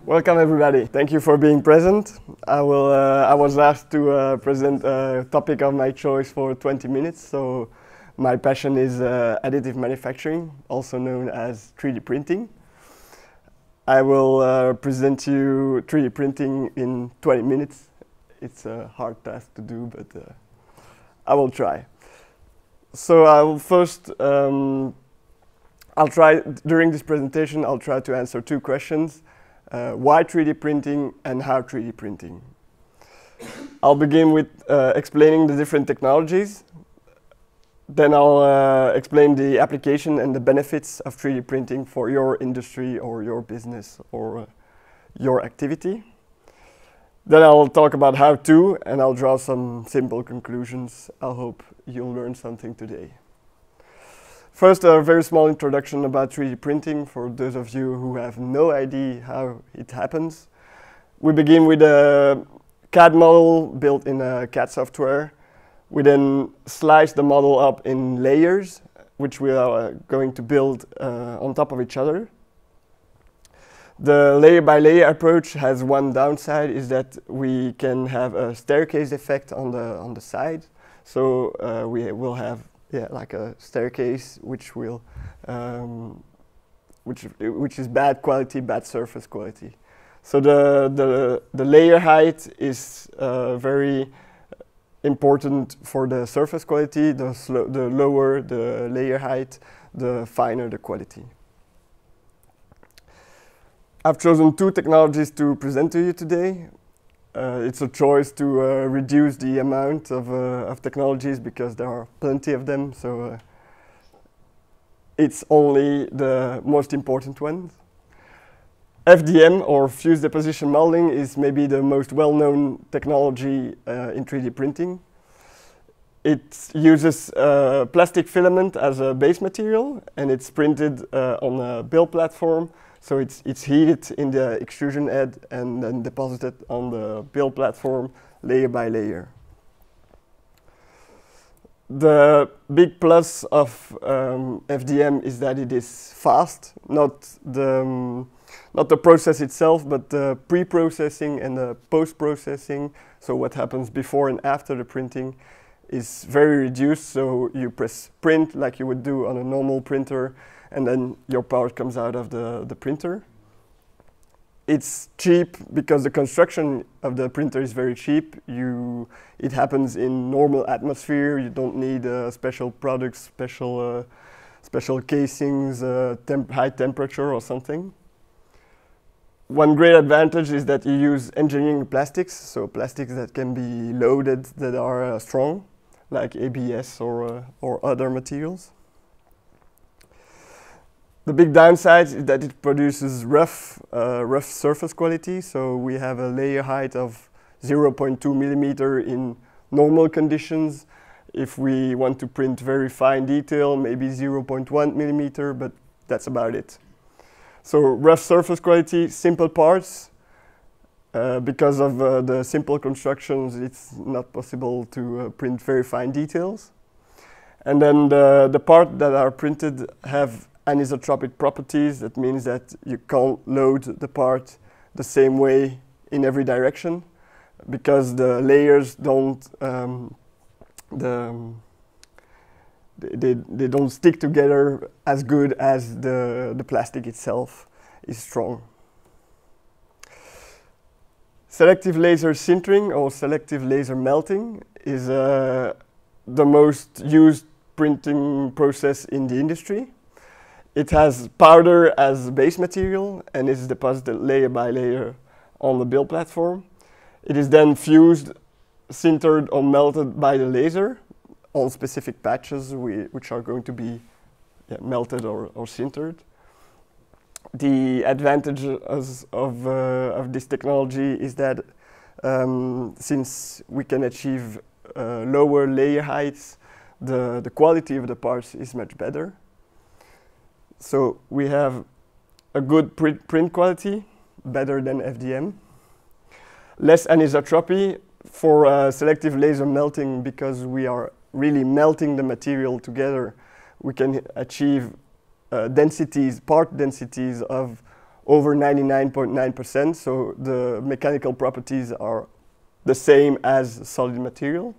Welcome everybody. Thank you for being present. I was asked to present a topic of my choice for 20 minutes. So my passion is additive manufacturing, also known as 3D printing. I will present you 3D printing in 20 minutes. It's a hard task to do, but I will try. So I will first, during this presentation, I'll try to answer two questions. Why 3D printing and how 3D printing? I'll begin with explaining the different technologies. Then I'll explain the application and the benefits of 3D printing for your industry or your business or your activity. Then I'll talk about how to, and I'll draw some simple conclusions. I hope you'll learn something today. First, a very small introduction about 3D printing for those of you who have no idea how it happens. We begin with a CAD model built in a CAD software. We then slice the model up in layers, which we are going to build on top of each other. The layer-by-layer approach has one downside, is that we can have a staircase effect on the side. So we will have like a staircase, which will, which is bad quality, bad surface quality. So the layer height is very important for the surface quality. The lower the layer height, the finer the quality. I've chosen two technologies to present to you today. It's a choice to reduce the amount of technologies because there are plenty of them, so it's only the most important ones. FDM, or fused deposition molding, is maybe the most well-known technology in 3D printing. It uses plastic filament as a base material, and it's printed on a build platform. So it's heated in the extrusion head and then deposited on the build platform layer by layer. The big plus of FDM is that it is fast, not the process itself, but the pre-processing and the post-processing. So what happens before and after the printing is very reduced. So you press print like you would do on a normal printer, and then your part comes out of the printer. It's cheap because the construction of the printer is very cheap. It happens in normal atmosphere. You don't need special products, special casings, high temperature or something. One great advantage is that you use engineering plastics, so plastics that can be loaded, that are strong, like ABS or other materials. The big downside is that it produces rough surface quality. So we have a layer height of 0.2 millimeter in normal conditions. If we want to print very fine detail, maybe 0.1 millimeter, but that's about it. So rough surface quality, simple parts. Because of the simple constructions, it's not possible to print very fine details. And then the parts that are printed have anisotropic properties. That means that you can't load the part the same way in every direction because the layers don't they don't stick together as good as the plastic itself is strong. Selective laser sintering or selective laser melting is the most used printing process in the industry. It has powder as base material and is deposited layer by layer on the build platform. It is then fused, sintered or melted by the laser on specific patches which are going to be melted or sintered. The advantage of this technology is that since we can achieve lower layer heights, the quality of the parts is much better. So we have a good print quality, better than FDM. Less anisotropy for selective laser melting, because we are really melting the material together. We can achieve part densities of over 99.9%, so the mechanical properties are the same as solid material.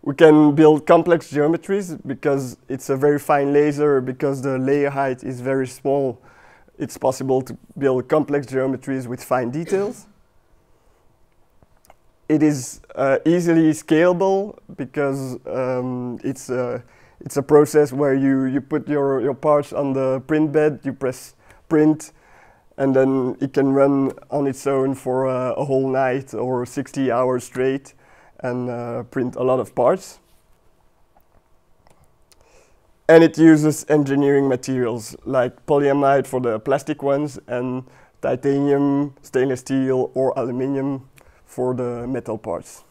We can build complex geometries because it's a very fine laser, because the layer height is very small. It's possible to build complex geometries with fine details. It is easily scalable because it's a process where you put your parts on the print bed, you press print, and then it can run on its own for a whole night or 60 hours straight and print a lot of parts. And it uses engineering materials like polyamide for the plastic ones and titanium, stainless steel, or aluminum for the metal parts.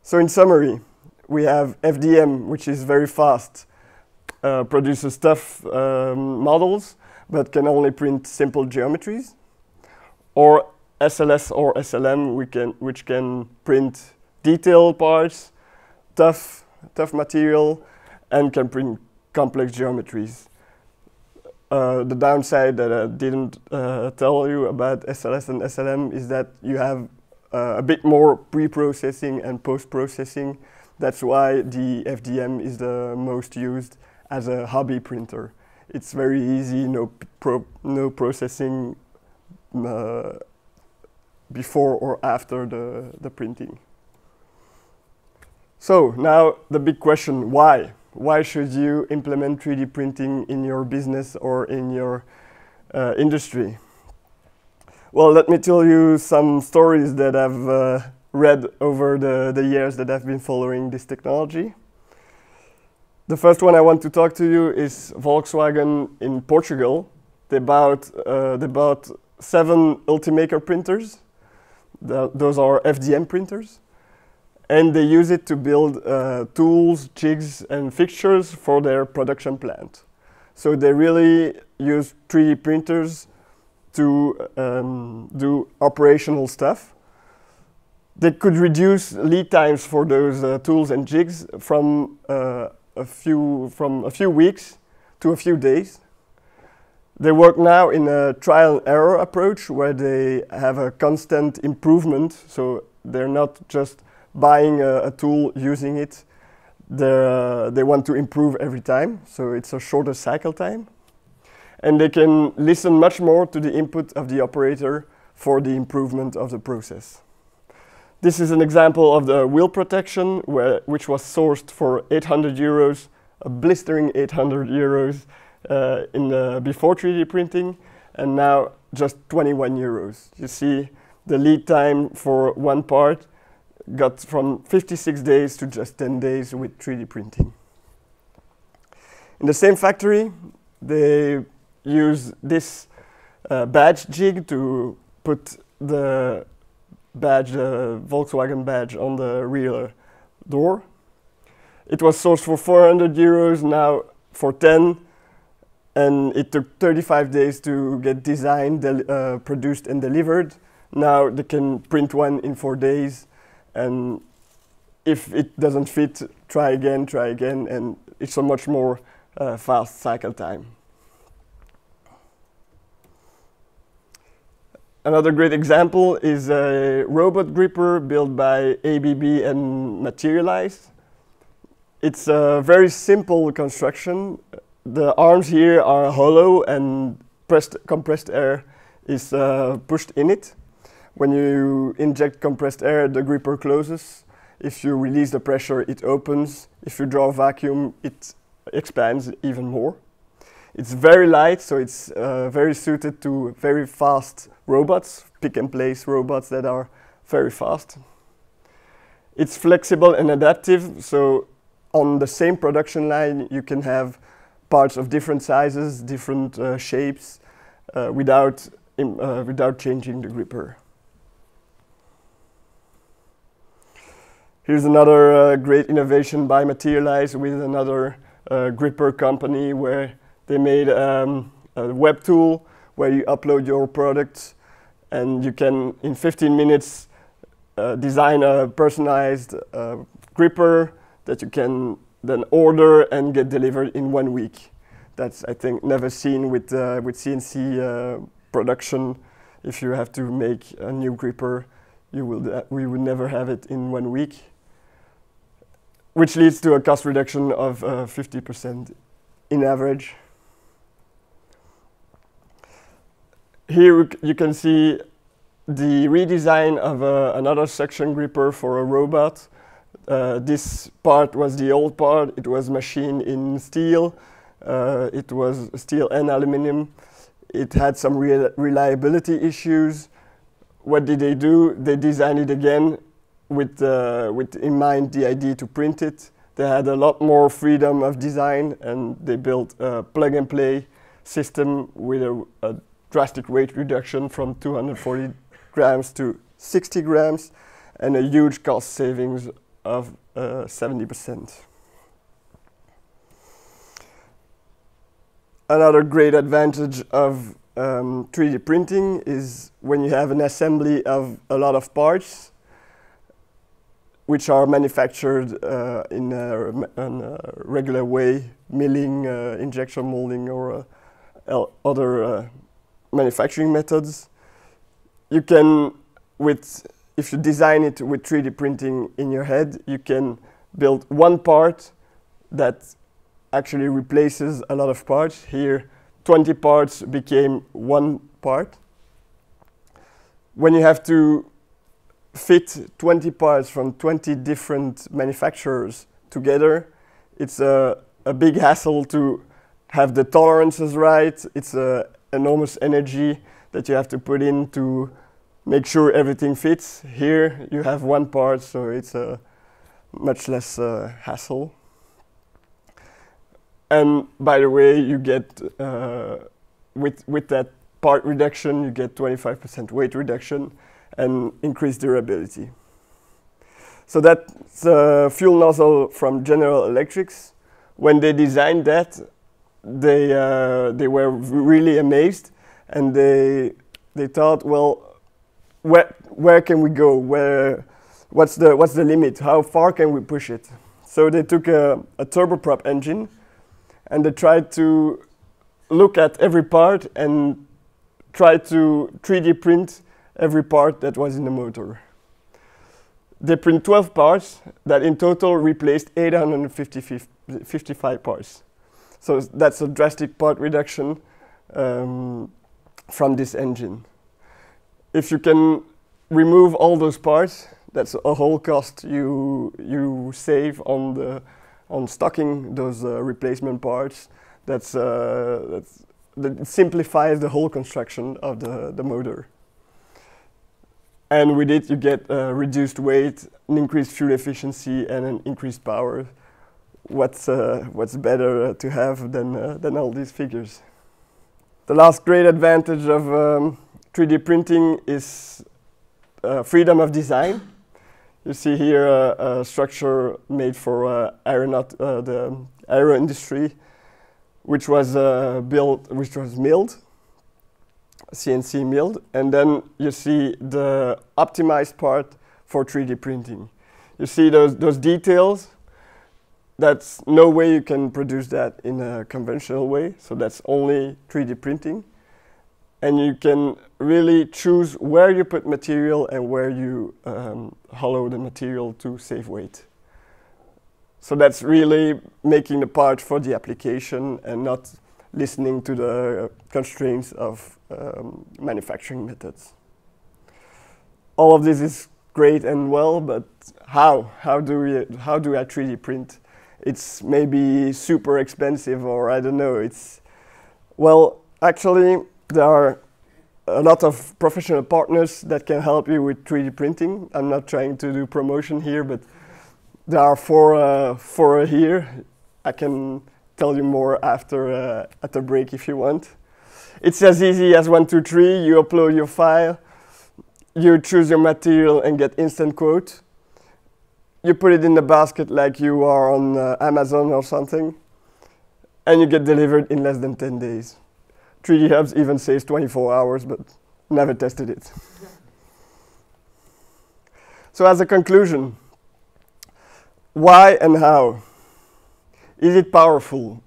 So in summary, we have FDM, which is very fast, produces tough models, but can only print simple geometries. Or SLS or SLM, which can print detailed parts, tough material, and can print complex geometries. The downside that I didn't tell you about SLS and SLM is that you have a bit more pre-processing and post-processing. That's why the FDM is the most used as a hobby printer. It's very easy, no processing before or after the printing. So now the big question, why? Why should you implement 3D printing in your business or in your industry? Well, let me tell you some stories that I've read over the years that I've been following this technology. The first one I want to talk to you is Volkswagen in Portugal. They bought 7 Ultimaker printers. Those are FDM printers. And they use it to build tools, jigs, and fixtures for their production plant. So they really use 3D printers to do operational stuff. They could reduce lead times for those tools and jigs from a few weeks to a few days. They work now in a trial and error approach where they have a constant improvement. So they're not just buying a tool, using it. They want to improve every time, so it's a shorter cycle time. And they can listen much more to the input of the operator for the improvement of the process. This is an example of the wheel protection, which was sourced for 800 euros, a blistering 800 euros before 3D printing, and now just 21 euros. You see the lead time for one part got from 56 days to just 10 days with 3D printing. In the same factory, they use this badge jig to put the badge, Volkswagen badge, on the rear door. It was sourced for 400 euros, now for 10, and it took 35 days to get designed, produced, and delivered. Now they can print one in 4 days. And if it doesn't fit, try again, and it's a much more fast cycle time. Another great example is a robot gripper built by ABB and Materialise. It's a very simple construction. The arms here are hollow and compressed air is pushed in it. When you inject compressed air, the gripper closes. If you release the pressure, it opens. If you draw a vacuum, it expands even more. It's very light, so it's very suited to very fast robots, pick-and-place robots that are very fast. It's flexible and adaptive, so on the same production line, you can have parts of different sizes, different shapes, without changing the gripper. Here's another great innovation by Materialise with another gripper company where they made a web tool where you upload your products and you can, in 15 minutes, design a personalized gripper that you can then order and get delivered in 1 week. That's, I think, never seen with CNC production. If you have to make a new gripper, we would never have it in 1 week, which leads to a cost reduction of 50% in average. Here you can see the redesign of another suction gripper for a robot. This part was the old part. It was machined in steel. It was steel and aluminum. It had some reliability issues. What did they do? They designed it again with in mind the idea to print it. They had a lot more freedom of design, and they built a plug-and-play system with a drastic weight reduction from 240 grams to 60 grams, and a huge cost savings of 70%. Another great advantage of 3D printing is when you have an assembly of a lot of parts which are manufactured in a regular way, milling, injection molding, or other manufacturing methods. You can, if you design it with 3D printing in your head, you can build one part that actually replaces a lot of parts. Here, 20 parts became one part. When you have to fit 20 parts from 20 different manufacturers together, it's a big hassle to have the tolerances right. It's enormous energy that you have to put in to make sure everything fits. Here you have one part, so it's a much less hassle. And by the way, you get with that part reduction, you get 25% weight reduction and increased durability. So that's a fuel nozzle from General Electrics. When they designed that, they were really amazed, and they thought, well, where can we go? What's the limit? How far can we push it? So they took a turboprop engine, and they tried to look at every part and try to 3D print every part that was in the motor. They print 12 parts that in total replaced 855 parts. So that's a drastic part reduction from this engine. If you can remove all those parts, that's a whole cost you save on stocking those replacement parts. That simplifies the whole construction of the motor. And with it, you get reduced weight, an increased fuel efficiency, and an increased power. What's better to have than all these figures? The last great advantage of 3D printing is freedom of design. You see here a structure made for the aero industry, which was milled, CNC milled, and then you see the optimized part for 3D printing. You see those details. That's no way you can produce that in a conventional way, so that's only 3D printing. And you can really choose where you put material and where you hollow the material to save weight. So that's really making the part for the application and not listening to the constraints of manufacturing methods. All of this is great and well, but how do I 3D print? It's maybe super expensive, or I don't know. Well, actually, there are a lot of professional partners that can help you with 3D printing. I'm not trying to do promotion here, but there are four here. I can tell you more after at the break if you want. It's as easy as 1, 2, 3. You upload your file, you choose your material and get instant quote. You put it in the basket like you are on Amazon or something, and you get delivered in less than 10 days. 3D Hubs even says 24 hours, but never tested it. So as a conclusion, why and how? Is it powerful?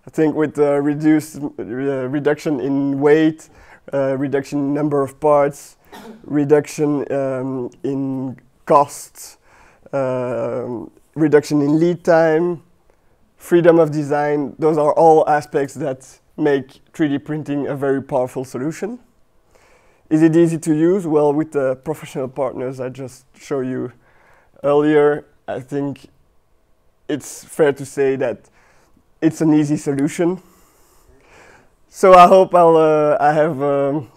I think with reduction in weight, reduction in number of parts, reduction in costs, reduction in lead time, freedom of design, those are all aspects that make 3D printing a very powerful solution. Is it easy to use? Well, with the professional partners I just showed you earlier, I think it's fair to say that it's an easy solution. So I hope I have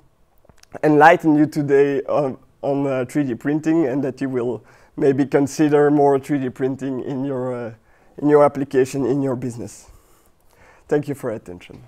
enlightened you today on 3D printing, and that you will maybe consider more 3D printing in your application, in your business. Thank you for your attention.